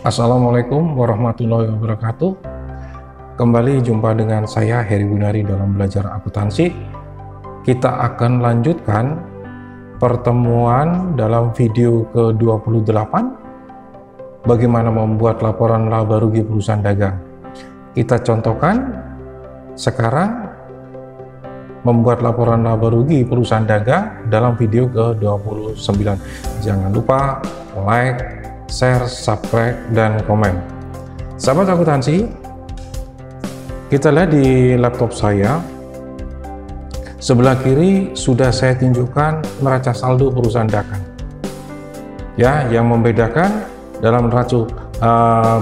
Assalamualaikum warahmatullahi wabarakatuh. Kembali jumpa dengan saya Heri Gunari dalam belajar akuntansi. Kita akan lanjutkan pertemuan dalam video ke-28, bagaimana membuat laporan laba rugi perusahaan dagang. Kita contohkan sekarang membuat laporan laba rugi perusahaan dagang dalam video ke-29. Jangan lupa like, share, subscribe, dan komen. Sahabat akuntansi, kita lihat di laptop saya. Sebelah kiri sudah saya tunjukkan neraca saldo perusahaan dagang. Ya, yang membedakan dalam neraca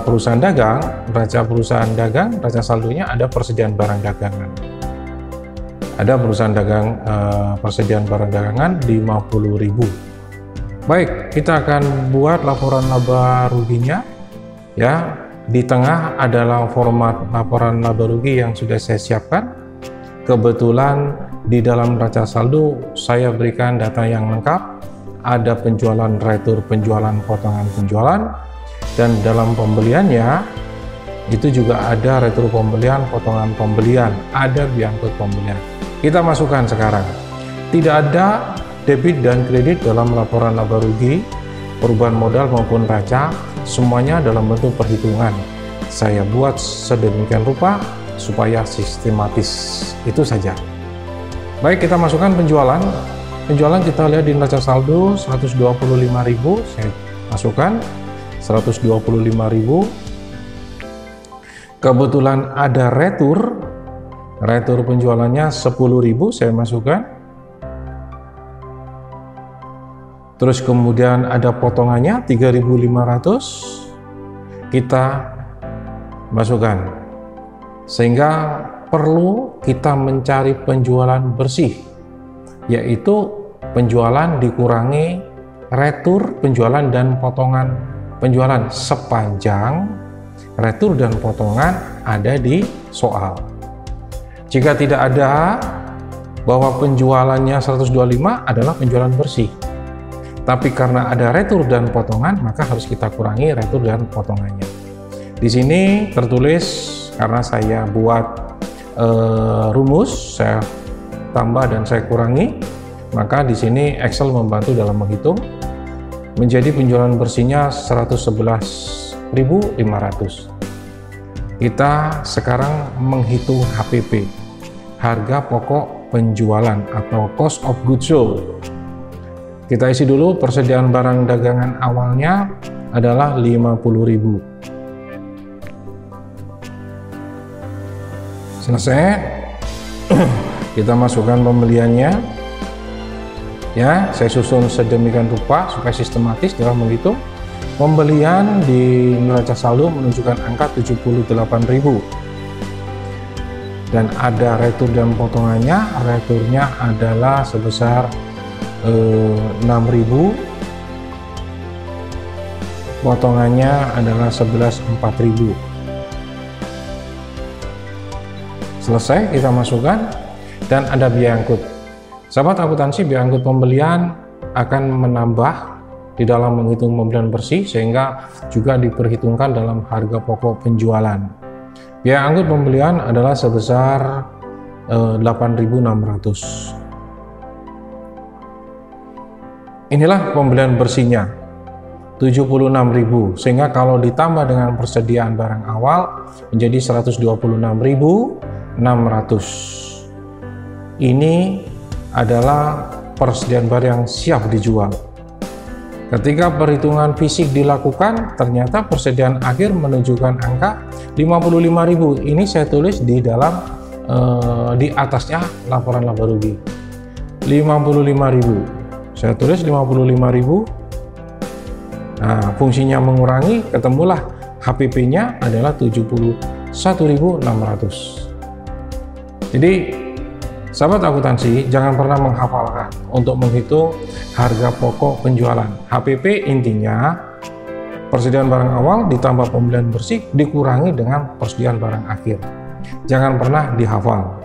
perusahaan dagang, neraca saldonya ada persediaan barang dagangan. Ada perusahaan dagang persediaan barang dagangan 50.000. Baik, kita akan buat laporan laba ruginya. Ya, di tengah adalah format laporan laba rugi yang sudah saya siapkan. Kebetulan di dalam neraca saldo saya berikan data yang lengkap. Ada penjualan retur, penjualan potongan penjualan, dan dalam pembeliannya itu juga ada retur pembelian, potongan pembelian, ada biaya angkut pembelian. Kita masukkan sekarang. Tidak ada debit dan kredit dalam laporan laba rugi, perubahan modal maupun neraca, semuanya dalam bentuk perhitungan. Saya buat sedemikian rupa supaya sistematis. Itu saja. Baik, kita masukkan penjualan. Penjualan kita lihat di neraca saldo 125.000. Saya masukkan 125.000. Kebetulan ada retur. Retur penjualannya 10.000, saya masukkan. Terus kemudian ada potongannya 3.500, kita masukkan. Sehingga perlu kita mencari penjualan bersih, yaitu penjualan dikurangi retur penjualan dan potongan penjualan sepanjang retur dan potongan ada di soal. Jika tidak ada bahwa penjualannya 125 adalah penjualan bersih. Tapi karena ada retur dan potongan, maka harus kita kurangi retur dan potongannya. Di sini tertulis, karena saya buat rumus, saya tambah dan saya kurangi, maka di sini Excel membantu dalam menghitung. Menjadi penjualan bersihnya 111.500. Kita sekarang menghitung HPP, harga pokok penjualan atau cost of goods sold. Kita isi dulu persediaan barang dagangan awalnya adalah 50.000. Selesai. Kita masukkan pembeliannya. Ya, saya susun sedemikian rupa supaya sistematis dalam menghitung. Pembelian di neraca saldo menunjukkan angka 78.000. Dan ada retur dan potongannya. Returnya adalah sebesar 6.000, potongannya adalah 4.000. Selesai, kita masukkan, dan ada biaya angkut. Sahabat akuntansi, biaya angkut pembelian akan menambah di dalam menghitung pembelian bersih, sehingga juga diperhitungkan dalam harga pokok penjualan. Biaya angkut pembelian adalah sebesar 8.600. Inilah pembelian bersihnya 76.000, sehingga kalau ditambah dengan persediaan barang awal menjadi 126.600. Ini adalah persediaan barang yang siap dijual. Ketika perhitungan fisik dilakukan, ternyata persediaan akhir menunjukkan angka 55.000. Ini saya tulis di dalam di atasnya laporan laba rugi 55.000. Saya tulis 55.000. Nah, fungsinya mengurangi, ketemulah HPP-nya adalah 71.600. Jadi, sahabat akuntansi, jangan pernah menghafalkan untuk menghitung harga pokok penjualan. HPP intinya persediaan barang awal ditambah pembelian bersih dikurangi dengan persediaan barang akhir. Jangan pernah dihafal.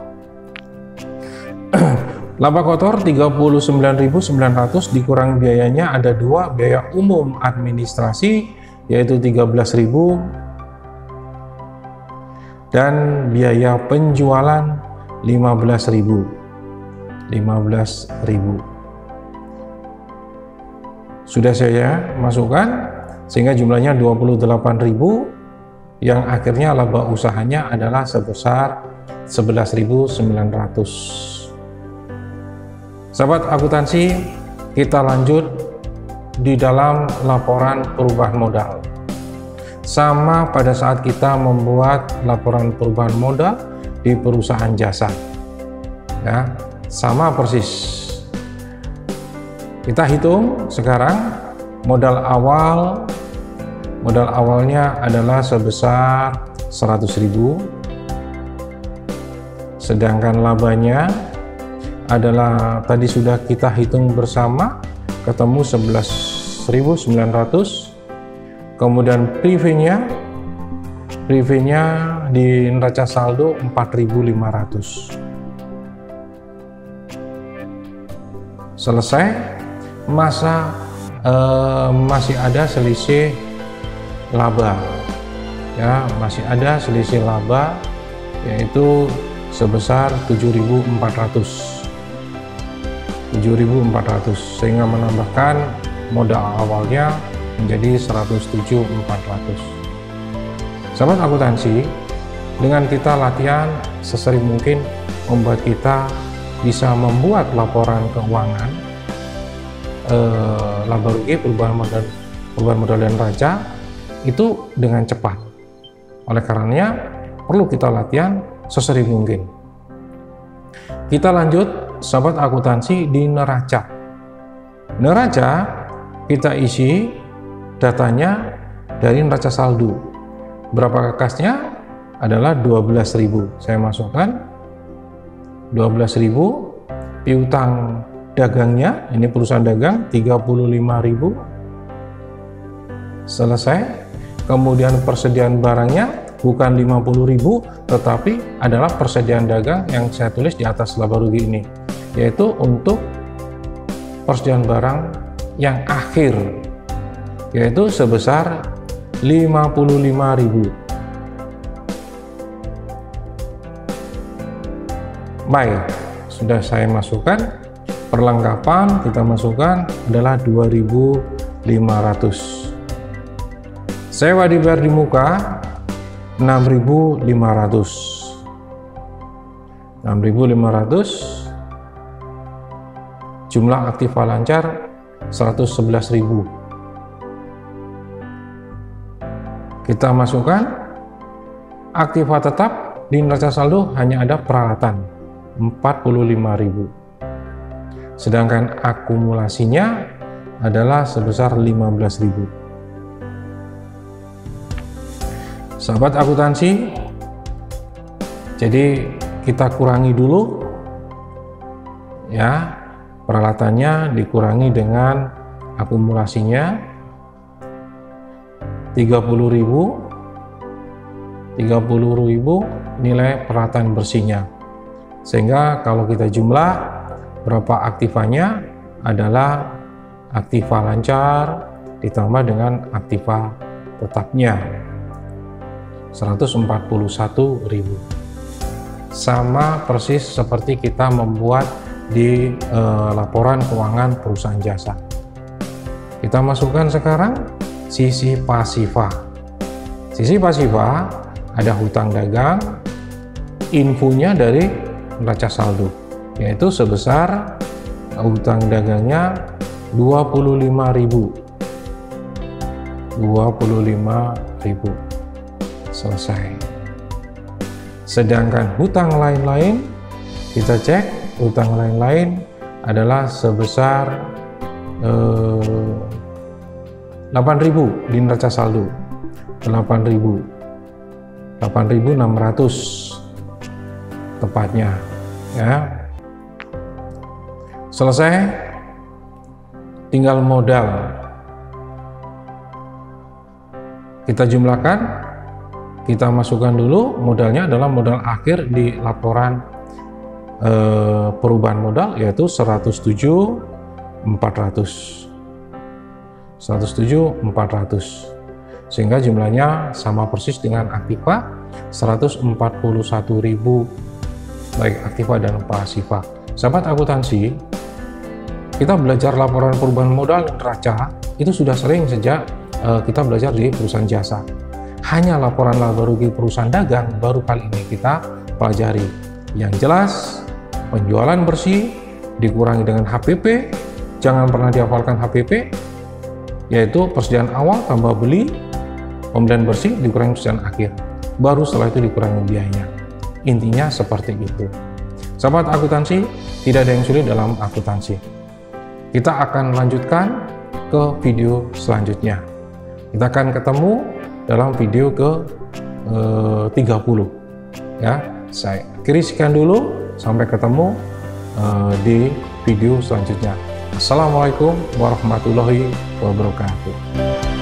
Laba kotor 39.900 dikurangi biayanya ada dua, biaya umum administrasi yaitu 13.000, dan biaya penjualan 15.000. Sudah saya masukkan sehingga jumlahnya 28.000, yang akhirnya laba usahanya adalah sebesar 11.900. Sahabat akuntansi, kita lanjut di dalam laporan perubahan modal. Sama pada saat kita membuat laporan perubahan modal di perusahaan jasa, ya, sama persis. Kita hitung sekarang modal awalnya adalah sebesar 100.000, sedangkan labanya adalah tadi sudah kita hitung bersama, ketemu 11.900. Kemudian PV-nya di neraca saldo 4.500. Selesai, masih ada selisih laba, ya, masih ada selisih laba, yaitu sebesar 7.400, sehingga menambahkan modal awalnya menjadi 107.400. Sahabat akuntansi, dengan kita latihan sesering mungkin membuat kita bisa membuat laporan keuangan laba rugi, perubahan modal dan neraca itu dengan cepat. Oleh karenanya perlu kita latihan sesering mungkin. Kita lanjut sahabat akuntansi di neraca. Neraca kita isi datanya dari neraca saldo. Berapa kasnya? Adalah 12.000. Saya masukkan 12.000. Piutang dagangnya, ini perusahaan dagang, 35.000. Selesai. Kemudian persediaan barangnya bukan 50.000, tetapi adalah persediaan dagang yang saya tulis di atas laba rugi ini, yaitu untuk persediaan barang yang akhir, yaitu sebesar 55.000. Baik, sudah saya masukkan. Perlengkapan kita masukkan adalah 2.500. Sewa dibayar di muka 6.500. 6.500. Jumlah aktiva lancar 111.000. Kita masukkan aktiva tetap di neraca saldo hanya ada peralatan 45.000, sedangkan akumulasinya adalah sebesar 15.000. Sahabat akuntansi, jadi kita kurangi dulu, ya, peralatannya dikurangi dengan akumulasinya 30.000 nilai peralatan bersihnya, sehingga kalau kita jumlah berapa aktivanya adalah aktiva lancar ditambah dengan aktiva tetapnya 141.000. Sama persis seperti kita membuat di laporan keuangan perusahaan jasa. Kita masukkan sekarang sisi pasifa. Sisi pasifa ada hutang dagang, infonya dari neraca saldo, yaitu sebesar hutang dagangnya 25.000. Selesai. Sedangkan hutang lain-lain, kita cek hutang lain-lain adalah sebesar 8.000 di neraca saldo, 8.600 tepatnya, ya. Selesai, tinggal modal. Kita jumlahkan, kita masukkan dulu modalnya adalah modal akhir di laporan perubahan modal, yaitu 107.400. sehingga jumlahnya sama persis dengan aktiva 141.000 baik aktiva dan pasifa. Sahabat akuntansi, kita belajar laporan perubahan modal dan neraca itu sudah sering sejak kita belajar di perusahaan jasa. Hanya laporan laba rugi perusahaan dagang baru kali ini kita pelajari. Yang jelas, penjualan bersih dikurangi dengan HPP. Jangan pernah dihafalkan HPP, yaitu persediaan awal tambah beli, pembelian bersih dikurangi persediaan akhir. Baru setelah itu dikurangi biaya. Intinya seperti itu. Sahabat akuntansi, tidak ada yang sulit dalam akuntansi. Kita akan lanjutkan ke video selanjutnya. Kita akan ketemu dalam video ke 30 ya. Saya akhiri sekian dulu, sampai ketemu di video selanjutnya. Assalamualaikum warahmatullahi wabarakatuh.